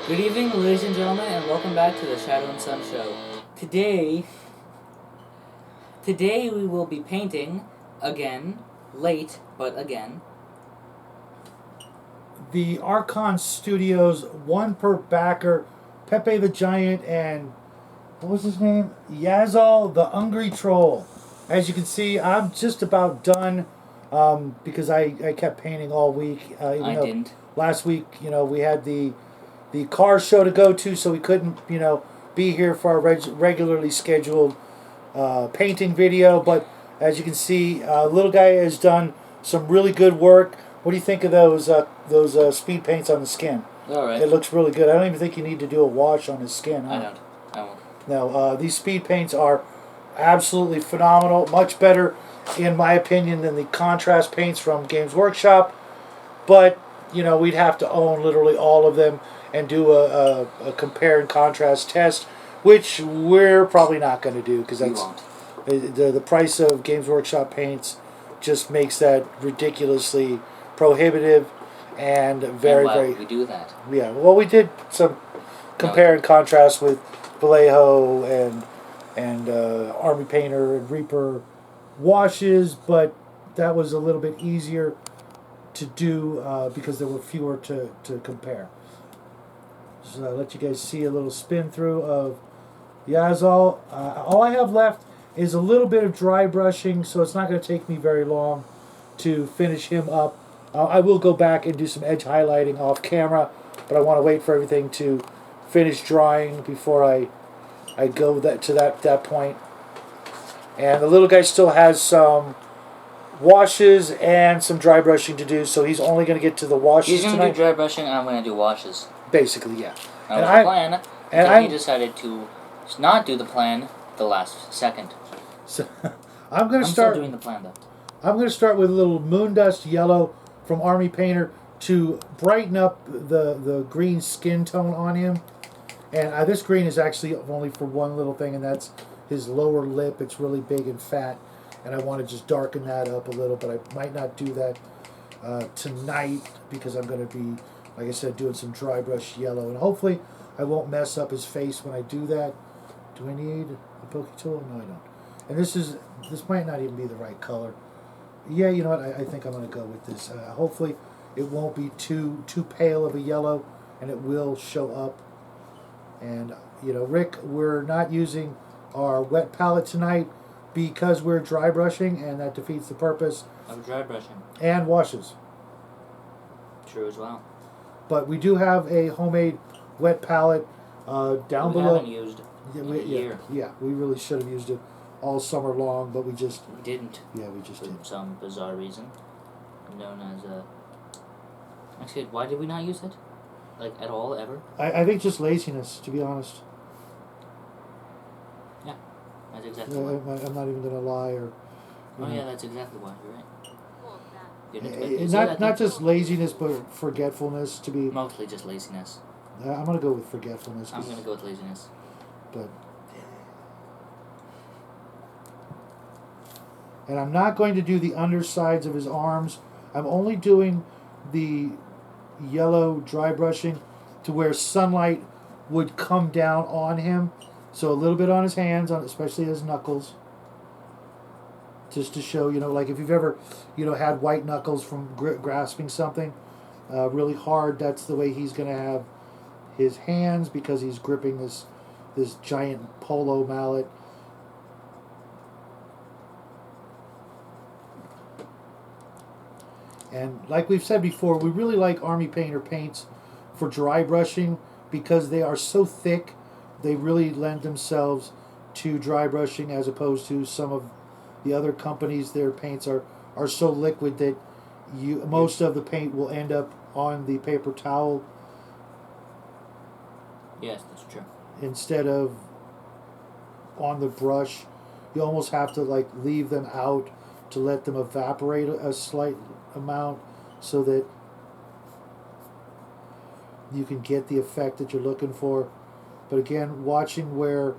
Good evening, ladies and gentlemen, and welcome back to the Shadow and Sun Show. Today we will be painting again, late, but again. The Archon Studio's one per backer, Pepe the Giant, and what was his name? Yazal the Ungry Troll. As you can see, I'm just about done because I kept painting all week. I didn't. Last week, we had the car show to go to, so we couldn't, be here for our regularly scheduled painting video. But as you can see, little guy has done some really good work. What do you think of those speed paints on the skin? All right. It looks really good. I don't even think you need to do a wash on his skin. Huh? I won't. No, these speed paints are absolutely phenomenal. Much better, in my opinion, than the contrast paints from Games Workshop. But, we'd have to own literally all of them and do a compare and contrast test, which we're probably not going to do because that's the price of Games Workshop paints just makes that ridiculously prohibitive and very, and why very. Would we do that? Yeah, well, we did some compare and contrast with Vallejo and Army Painter and Reaper washes, but that was a little bit easier to do because there were fewer to compare. So I'll let you guys see a little spin through of Yazal. All I have left is a little bit of dry brushing, so it's not going to take me very long to finish him up. I will go back and do some edge highlighting off camera, but I want to wait for everything to finish drying before I go to that point. And the little guy still has some washes and some dry brushing to do, so he's only going to get to the washes He's going tonight. to do dry brushing, I'm going to do washes. Basically, yeah. That was the plan, until he decided to not do the plan the last second. So I'm going to start still doing the plan, though. I'm going to start with a little moon dust yellow from Army Painter to brighten up the green skin tone on him. And this green is actually only for one little thing, and that's his lower lip. It's really big and fat, and I want to just darken that up a little, but I might not do that tonight because I'm going to be, like I said, doing some dry brush yellow, and hopefully I won't mess up his face when I do that. Do I need a pokey tool? No, I don't. And this might not even be the right color. Yeah, you know what? I think I'm going to go with this. Hopefully it won't be too pale of a yellow, and it will show up. And, Rick, we're not using our wet palette tonight because we're dry brushing, and that defeats the purpose. Of dry brushing. And washes. True as well. But we do have a homemade wet palette down below. We haven't used in a year. Yeah, we really should have used it all summer long, but we didn't. Yeah, we just did. For some bizarre reason. Known as Actually, why did we not use it? Like, at all, ever? I think just laziness, to be honest. Yeah, that's exactly why. I'm not even going to lie. Yeah, that's exactly why. You're right. Not just laziness, but forgetfulness. To be mostly just laziness. I'm going to go with forgetfulness. I'm going to go with laziness. But, and I'm not going to do the undersides of his arms. I'm only doing the yellow dry brushing to where sunlight would come down on him. So a little bit on his hands, especially his knuckles. Just to show, like if you've ever, had white knuckles from grasping something really hard, that's the way he's going to have his hands because he's gripping this giant polo mallet. And like we've said before, we really like Army Painter paints for dry brushing because they are so thick. They really lend themselves to dry brushing as opposed to some of the other companies. Their paints are so liquid that most of the paint will end up on the paper towel. Yes, that's true. Instead of on the brush. You almost have to leave them out to let them evaporate a slight amount so that you can get the effect that you're looking for. But again, watching where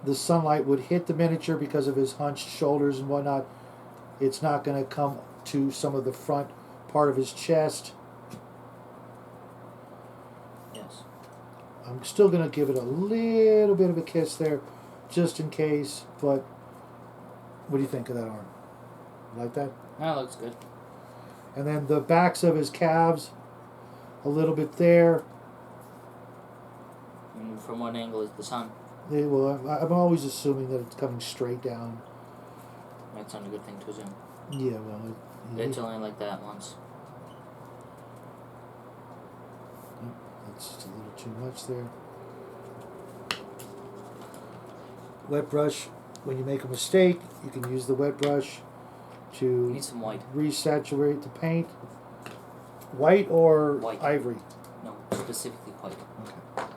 the sunlight would hit the miniature because of his hunched shoulders and whatnot, it's not going to come to some of the front part of his chest. Yeah. I'm still going to give it a little bit of a kiss there, just in case. But what do you think of that arm? You like that? That looks good. And then the backs of his calves, a little bit there. And from what angle is the sun? I'm always assuming that it's coming straight down. That's not a good thing to assume. Yeah, well, It's only like that once. That's just a little too much there. Wet brush. When you make a mistake, you can use the wet brush to Need some white. resaturate the paint. White or White. ivory? No, specifically white. Okay.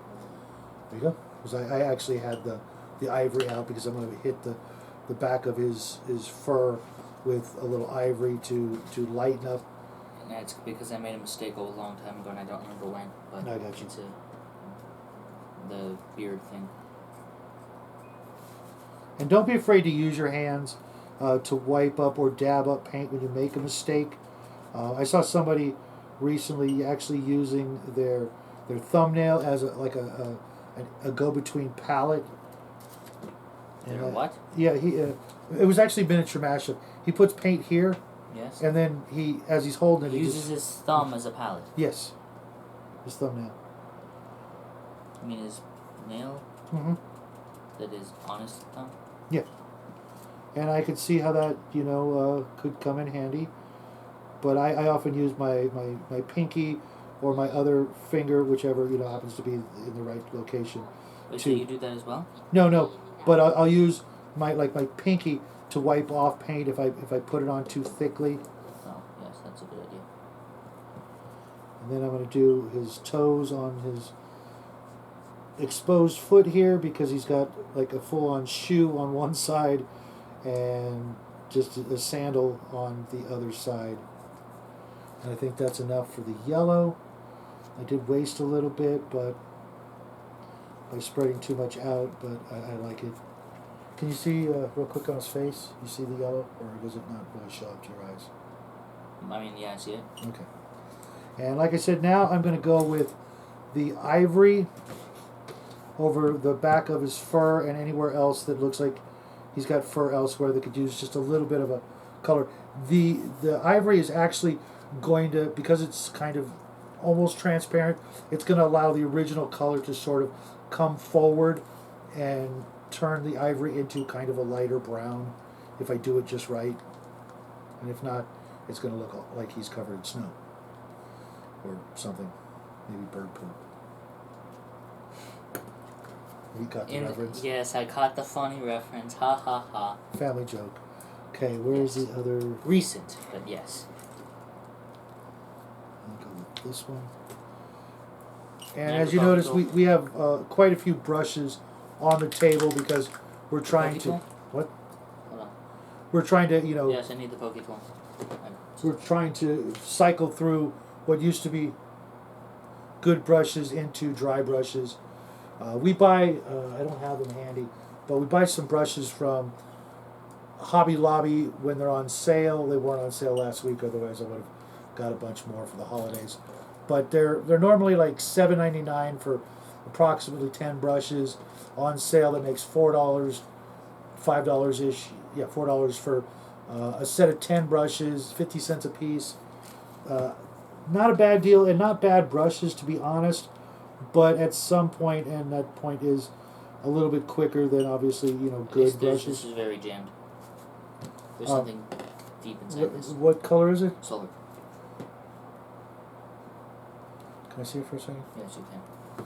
There you go. Because I actually had the ivory out because I'm going to hit the back of his fur with a little ivory to lighten up. And that's because I made a mistake a long time ago and I don't remember when. But I got you. It's the beard thing. And don't be afraid to use your hands to wipe up or dab up paint when you make a mistake. I saw somebody recently actually using their thumbnail as a go-between palette. Their what? Yeah, it was actually miniature mashup. He puts paint here, Yes. and then as he's holding it, He he uses his thumb as a palette. Yes, his thumbnail. I mean his nail? Mm-hmm. That is honest thumb? Yeah. And I could see how that, could come in handy. But I often use my pinky or my other finger, whichever, happens to be in the right location. Wait, so you do that as well? No. But I'll use my pinky to wipe off paint if I put it on too thickly. Oh, yes, that's a good idea. And then I'm going to do his toes on his exposed foot here because he's got like a full-on shoe on one side and just a sandal on the other side. And I think that's enough for the yellow. I did waste a little bit, but by spreading too much out, but I like it. Can you see real quick on his face? You see the yellow, or does it not really show up to your eyes? I mean, yeah, I see it. Okay. And like I said, now I'm going to go with the ivory over the back of his fur and anywhere else that looks like he's got fur elsewhere that could use just a little bit of a color. The ivory is actually going to, because it's kind of almost transparent, it's going to allow the original color to sort of come forward and turn the ivory into kind of a lighter brown if I do it just right. And if not, it's going to look like he's covered in snow or something, maybe bird poop. You got the reference? Yes, I caught the funny reference. Ha ha ha. Family joke. Okay, where's the other? Recent, but yes. I'll go with this one. And Never as you thought notice, so. we have quite a few brushes on the table because we're trying to. Pokey tool? What? Hold on. We're trying to, Yes, I need the Pokey tool. we're trying to cycle through what used to be good brushes into dry brushes. We buy, I don't have them handy, but we buy some brushes from Hobby Lobby when they're on sale. They weren't on sale last week, otherwise I would have got a bunch more for the holidays. But they're normally like $7.99 for approximately 10 brushes. On sale that makes $4, $5-ish. Yeah, $4 for a set of 10 brushes, 50 cents a piece. Not a bad deal, and not bad brushes, to be honest. But at some point, and that point is a little bit quicker than obviously good brushes. This is very jammed. There's something deep inside this. What color is it? Solar. Can I see it for a second? Yes, you can.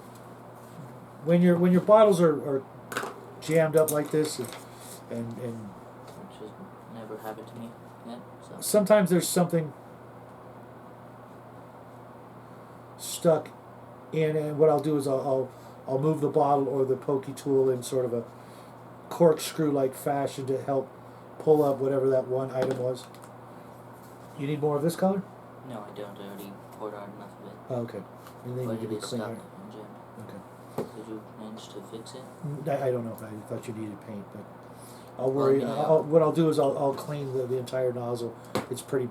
When your bottles are jammed up like this, and Which has never happened to me yet. So. sometimes there's something stuck in, and what I'll do is I'll move the bottle or the pokey tool in sort of a corkscrew-like fashion to help pull up whatever that one item was. You need more of this color? No, I don't. I already poured out enough of it. Oh, okay. And they But need to it be is stuck cleaner. and jammed. Okay. Did you manage to fix it? I don't know if I thought you needed paint, but I'll Well, worry. yeah. What I'll do is I'll clean the entire nozzle. It's pretty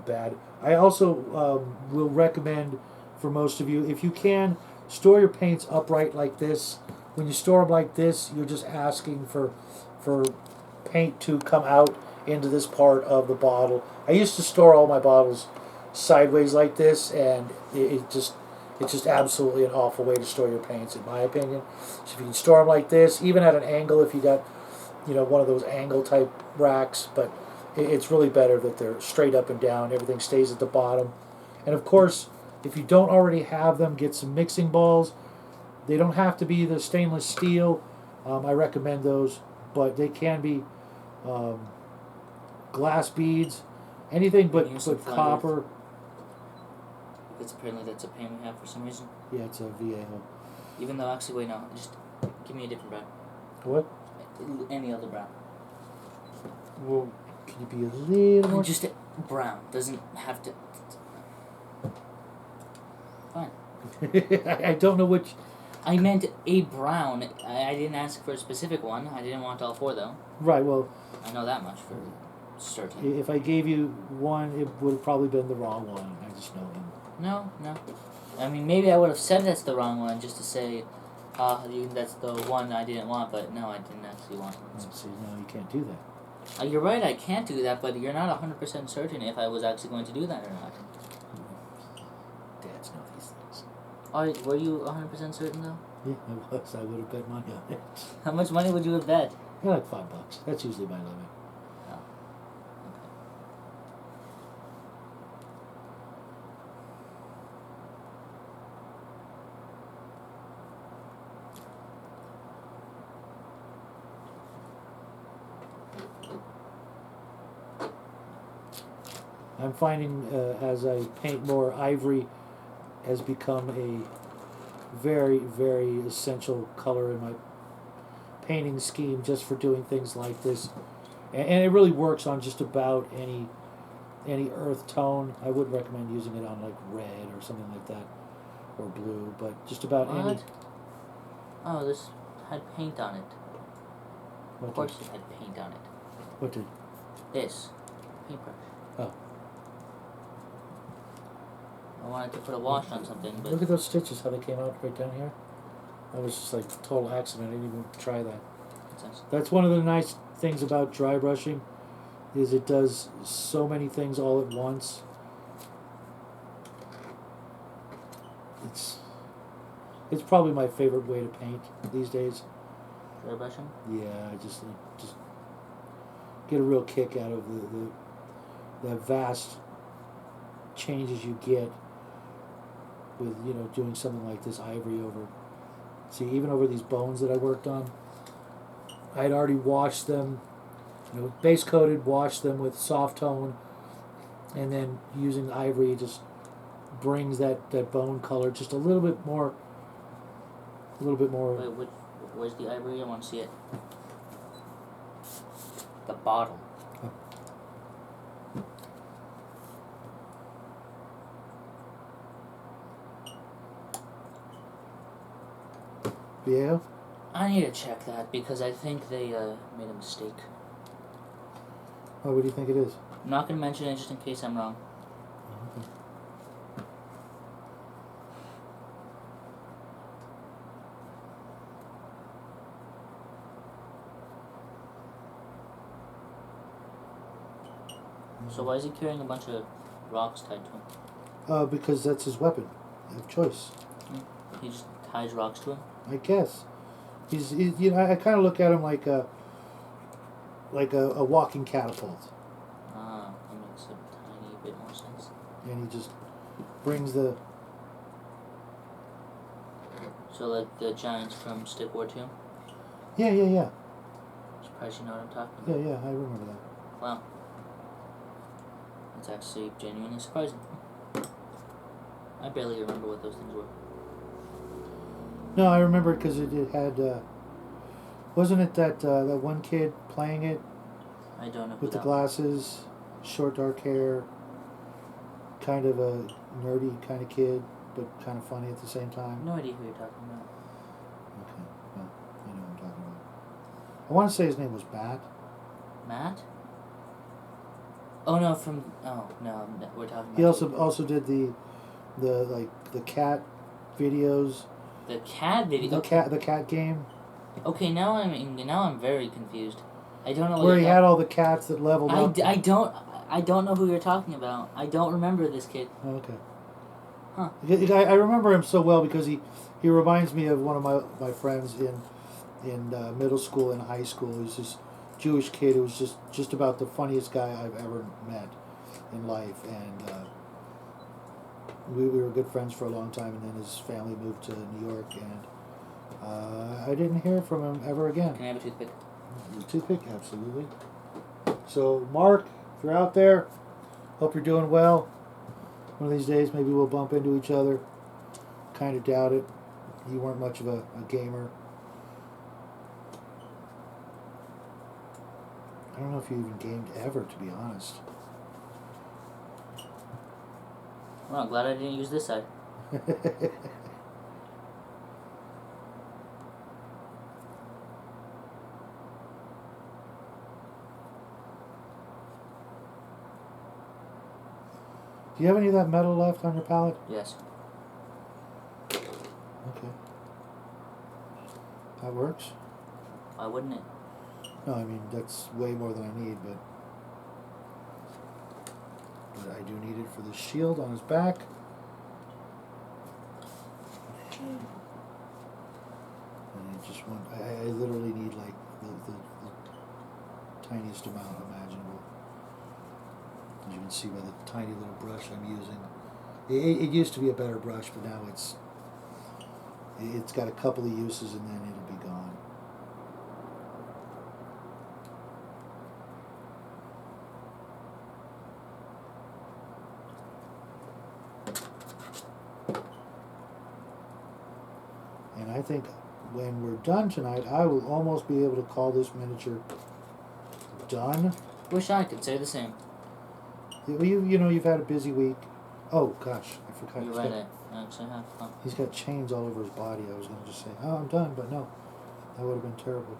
bad. I also will recommend for most of you, if you can, store your paints upright like this. When you store them like this, you're just asking for paint to come out into this part of the bottle. I used to store all my bottles sideways like this, and it's just absolutely an awful way to store your paints, in my opinion. So if you can store them like this, even at an angle, if you got one of those angle type racks, but it's really better that they're straight up and down. Everything stays at the bottom. And of course, if you don't already have them, get some mixing balls. They don't have to be the stainless steel. I recommend those, but they can be glass beads, anything but copper. It's apparently that's a pain we have for some reason. Yeah, it's a VAO. Even though, actually, wait, no, just give me a different brown. What? Any other brown. Well, can you be a little more? Just brown. Doesn't have to. Fine. I don't know which. I meant a brown. I didn't ask for a specific one. I didn't want all four, though. Right, well. I know that much for certain. If I gave you one, it would have probably been the wrong one. I just know him. No. I mean, maybe I would have said that's the wrong one just to say, that's the one I didn't want, but no, I didn't actually want it. See, no, you can't do that. You're right, I can't do that, but you're not 100% certain if I was actually going to do that or not. Dads know these things. Were you 100% certain, though? Yeah, I was. I would have bet money on it. How much money would you have bet? Yeah, like $5. That's usually my limit. Oh. I'm finding as I paint more, ivory has become a very, very essential color in my painting scheme, just for doing things like this. And it really works on just about any earth tone. I wouldn't recommend using it on like red or something like that, or blue, but just about any. What? Oh, this had paint on it. What Of course did? it had paint on it. What did? This. Paintbrush. Oh. I wanted to put a wash on something, but... Look at those stitches, how they came out right down here. That was just like total accident. I didn't even try that. That's one of the nice things about dry brushing, is it does so many things all at once. It's probably my favorite way to paint these days. Dry brushing? Yeah, I just get a real kick out of the vast changes you get with doing something like this ivory over. See, even over these bones that I worked on, I'd already washed them, base coated, washed them with soft tone, and then using the ivory just brings that bone color just a little bit more. Wait, where's the ivory? I want to see it. The bottle. Oh. Yeah? I need to check that because I think they made a mistake. Oh, what do you think it is? I'm not going to mention it just in case I'm wrong. Okay. So why is he carrying a bunch of rocks tied to him? Because that's his weapon of choice. He just ties rocks to him? I guess. He's I kind of look at him like a walking catapult. Ah, that makes a tiny bit more sense. And he just brings the... So like the giants from Stick War 2? Yeah. Surprised you know what I'm talking about. Yeah, I remember that. Wow. That's actually genuinely surprising. I barely remember what those things were. No, I remember it because it had... wasn't it that one kid playing it? I don't know who with the that glasses, short dark hair, kind of a nerdy kind of kid, but kind of funny at the same time. No idea who you're talking about. Okay, well, I know what I'm talking about. I want to say his name was Matt. Matt? Oh no, we're talking about... He also did the cat videos The cat video. The cat game. Okay, now I'm very confused. I don't know. Where he had all the cats that leveled up. I don't know who you're talking about. I don't remember this kid. Oh, okay. Huh. I remember him so well because he reminds me of one of my friends in middle school and high school. He was this Jewish kid who was just about the funniest guy I've ever met in life, and we were good friends for a long time. And then his family moved to New York, and I didn't hear from him ever again. Can I have a toothpick? Toothpick, absolutely. So, Mark, if you're out there, hope you're doing well. One of these days, maybe we'll bump into each other. Kind of doubt it. You weren't much of a gamer. I don't know if you even gamed ever, to be honest. Well, I'm glad I didn't use this side. Do you have any of that metal left on your palette? Yes. Okay. That works. Why wouldn't it? No, I mean, that's way more than I need, but I do need it for the shield on his back. And I just want, I literally need like the tiniest amount imaginable. As you can see by the tiny little brush I'm using. It used to be a better brush, but now it's got a couple of uses and then it'll be gone. And I think when we're done tonight, I will almost be able to call this miniature done. Wish I could say the same. You've had a busy week. Oh gosh, I forgot. You're right. I actually have. Huh. He's got chains all over his body. I was going to just say, "Oh, I'm done," but no, that would have been terrible.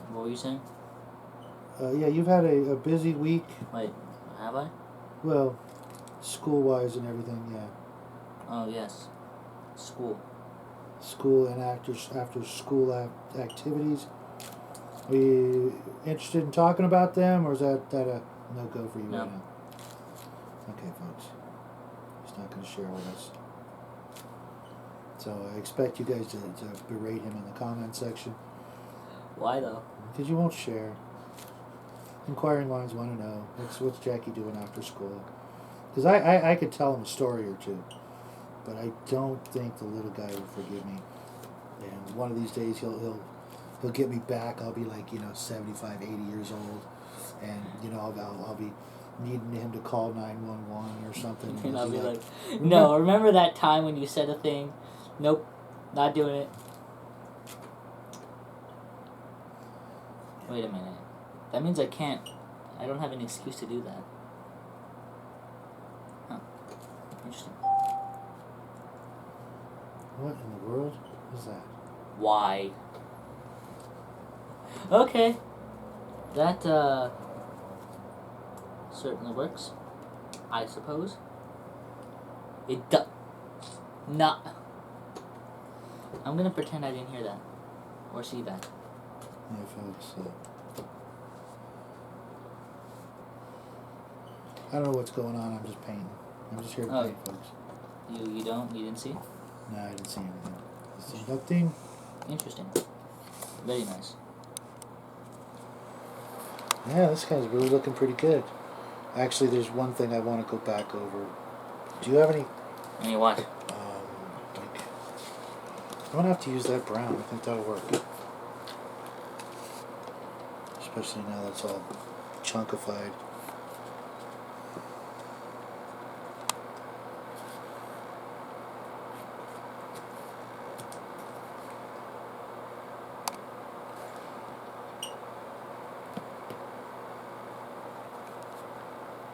What were you saying? Yeah, you've had a busy week. Wait, have I? Well, school-wise and everything, yeah. Oh yes, school. School and after school activities. Are you interested in talking about them, or is that a no-go for you No. right now? Okay, folks. He's not going to share with us. So I expect you guys to berate him in the comment section. Why though? Because you won't share. Inquiring minds want to know, what's Jackie doing after school? Because I could tell him a story or two, but I don't think the little guy will forgive me. And one of these days he'll get me back. I'll be like 75, 80 years old, and I'll be needing him to call 911 or something. And I'll be like, no, remember that time when you said a thing? Nope, not doing it. Wait a minute. That means I don't have an excuse to do that. Huh. Interesting. What in the world is that? Why? Okay. That, certainly works. I suppose. It does. Not. I'm gonna pretend I didn't hear that. Or see that. Yeah, folks. I don't know what's going on. I'm just painting. I'm just here to paint, folks. You didn't see? No, I didn't see anything. See nothing. Interesting. Very nice. Yeah, this guy's really looking pretty good. Actually, there's one thing I want to go back over. Do you have any? Any what? I'm gonna have to use that brown. I think that'll work. Especially now that's all chunkified.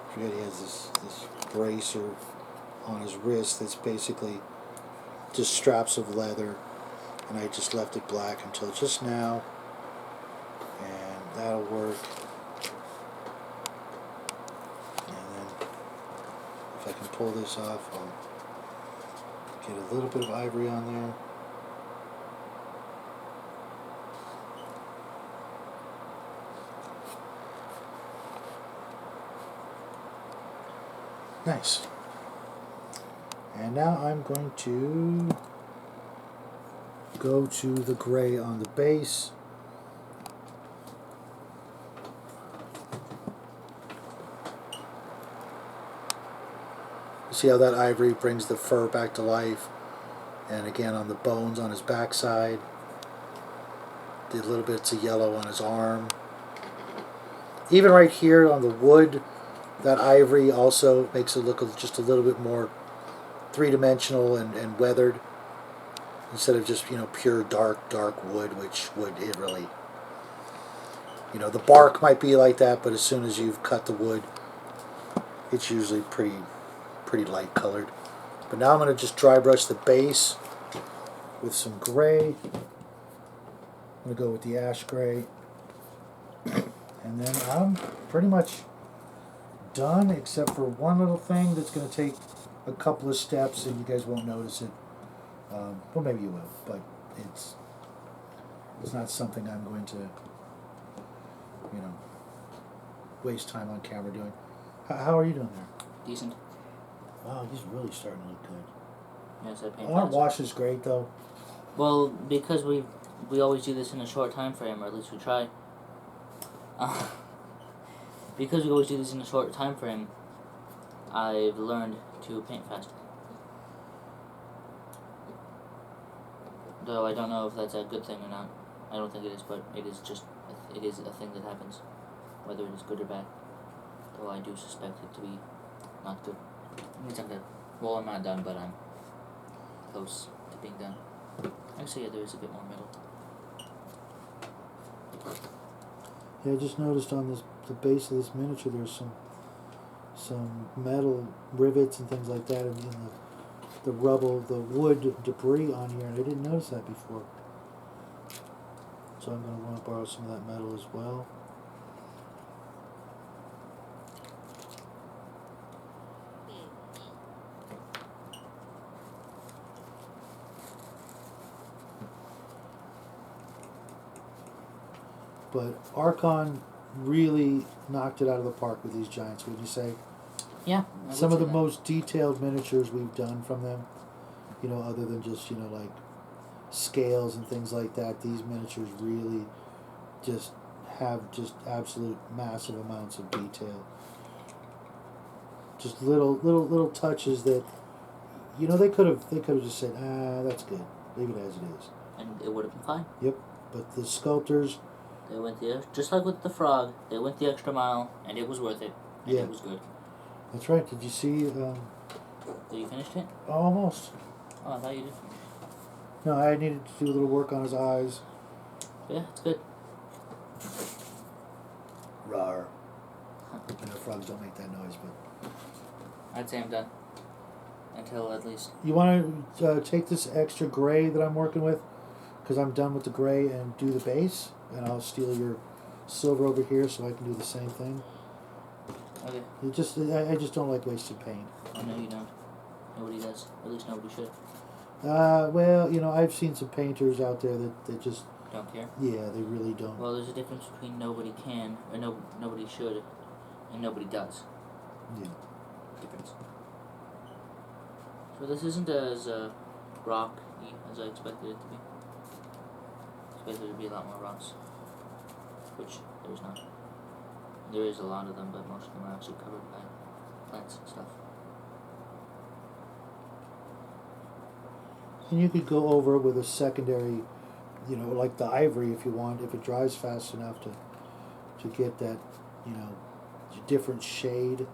I forget he has this bracer on his wrist that's basically just straps of leather, and I just left it black until just now, and that'll work. And then if I can pull this off, I'll Get a little bit of ivory on there. Nice. And now I'm going to go to the gray on the base. See how that ivory brings the fur back to life. And again on the bones on his backside. Did little bits of yellow on his arm. Even right here on the wood, that ivory also makes it look just a little bit more three-dimensional and weathered. Instead of just, pure dark wood, which would, it really, the bark might be like that, but as soon as you've cut the wood, it's usually pretty light colored. But now I'm going to just dry brush the base with some gray. I'm going to go with the ash gray. And then I'm pretty much done, except for one little thing that's going to take a couple of steps and you guys won't notice it. Well, maybe you will, but it's not something I'm going to, waste time on camera doing. How are you doing there? Decent. Wow, he's really starting to look good. Yes, I paint. Our wash is great though. Well, because we always do this in a short time frame, or at least we try. Because we always do this in a short time frame, I've learned to paint faster. Though I don't know if that's a good thing or not. I don't think it is, but it is a thing that happens, whether it is good or bad. Though I do suspect it to be not good. It means I'm done. Well, I'm not done, but I'm close to being done. Actually, yeah, there is a bit more metal. Yeah, I just noticed on the base of this miniature there's some metal rivets and things like that in the rubble, the wood debris on here, and I didn't notice that before. So I'm going to want to borrow some of that metal as well. But Archon really knocked it out of the park with these giants, would you say? Yeah. Some of the most detailed miniatures we've done from them, other than just, like scales and things like that, these miniatures really just have just absolute massive amounts of detail. Just little touches that, they could have just said, that's good, leave it as it is. And it would have been fine. Yep, but the sculptors, they went just like with the frog, they went the extra mile, and it was worth it, and yeah, it was good. That's right. Did you see? Did you finish it? Almost. Oh, I thought you did. No, I needed to do a little work on his eyes. Yeah, it's good. Rawr. I know frogs don't make that noise, but I'd say I'm done. Until at least. You want to take this extra gray that I'm working with, because I'm done with the gray, and do the base, and I'll steal your silver over here so I can do the same thing. Okay. I just don't like wasted paint. Oh, no, you don't. Nobody does. At least nobody should. Well, I've seen some painters out there that just don't care. Yeah, they really don't. Well, there's a difference between nobody can, or nobody should, and nobody does. Yeah. Difference. So this isn't as rocky as I expected it to be. I expected there to be a lot more rocks, which there's not. There is a lot of them, but most of them are actually covered by plants and stuff. And you could go over it with a secondary, like the ivory if you want, if it dries fast enough to get that, different shade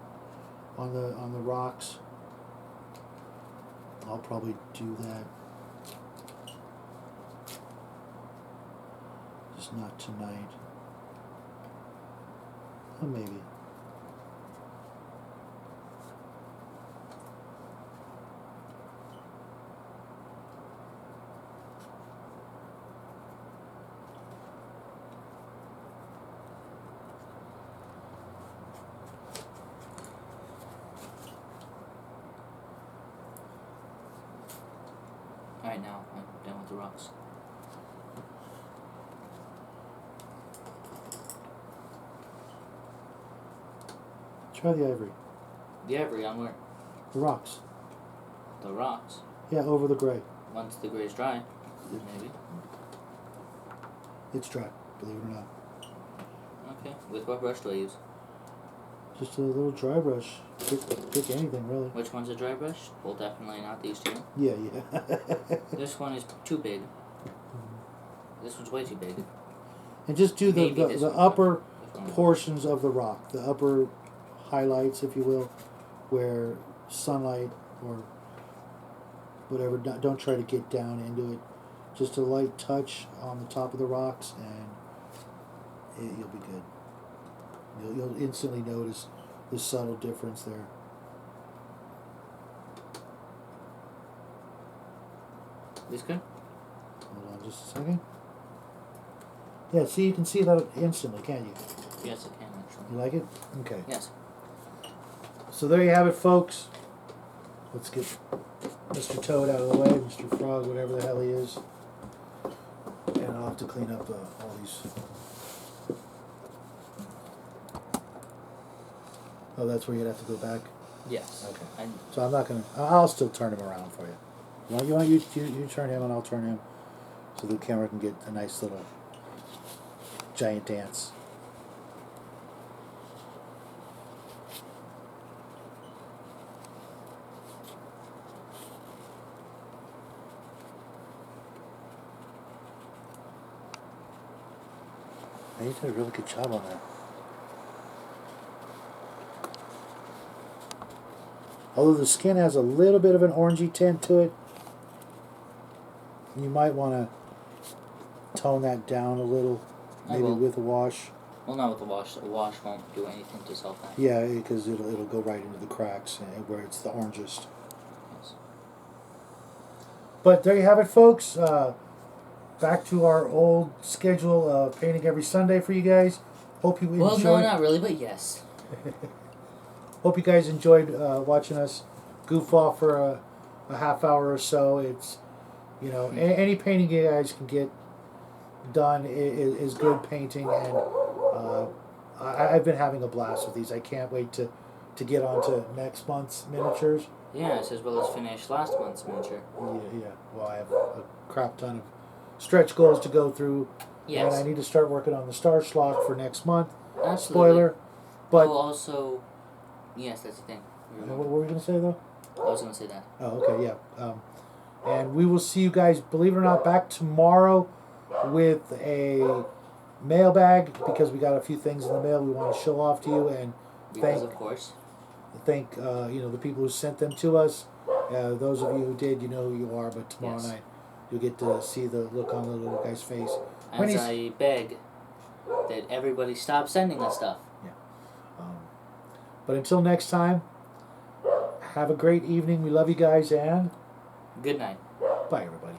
on the rocks. I'll probably do that. Just not tonight. Or maybe. right now. I'm done with the rocks. Try the ivory. The ivory on where? The rocks. The rocks. Yeah, over the gray. Once the gray's dry, maybe. It's dry, believe it or not. Okay. With what brush do I use? Just a little dry brush. Pick anything, really. Which one's a dry brush? Well, definitely not these two. Yeah, yeah. This one is too big. This one's way too big. And just do the upper one. portions of the rock, the upper highlights, if you will, where sunlight or whatever. Don't try to get down into it. Just a light touch on the top of the rocks, and you'll be good. You'll instantly notice the subtle difference there. This good? Hold on just a second. Yeah, see, you can see that instantly, can't you? Yes, I can actually. You like it? Okay. Yes. So there you have it, folks. Let's get Mr. Toad out of the way, Mr. Frog, whatever the hell he is. And I'll have to clean up all these. Oh, that's where you'd have to go back? Yes. Okay. So I'm not going to... I'll still turn him around for you. You turn him and I'll turn him so the camera can get a nice little giant dance. You did a really good job on that. Although the skin has a little bit of an orangey tint to it, you might want to tone that down a little, maybe with a wash. Well, not with the wash. The wash won't do anything to self that. Yeah, because it'll go right into the cracks where it's the orangest. Yes. But there you have it, folks. Back to our old schedule of painting every Sunday for you guys. Hope you enjoyed. Well, no, not really, but yes. Hope you guys enjoyed watching us goof off for a half hour or so. It's, you know, any painting you guys can get done is good painting, and I've been having a blast with these. I can't wait to get on to next month's miniatures. Yes, as well as finish last month's miniature. Yeah. Well, I have a crap ton of stretch goals to go through. Yes. And I need to start working on the Star Schlock for next month. Absolutely. Spoiler. But well, also, yes, that's the thing. what were we going to say, though? I was going to say that. Oh, okay, yeah. And we will see you guys, believe it or not, back tomorrow with a mailbag, because we got a few things in the mail we want to show off to you, and Because, of course. thank the people who sent them to us. Those of you who did, you know who you are, but tomorrow night you'll get to see the look on the little guy's face. As I beg that everybody stop sending us stuff. Yeah. But until next time, have a great evening. We love you guys, and Good night. bye, everybody.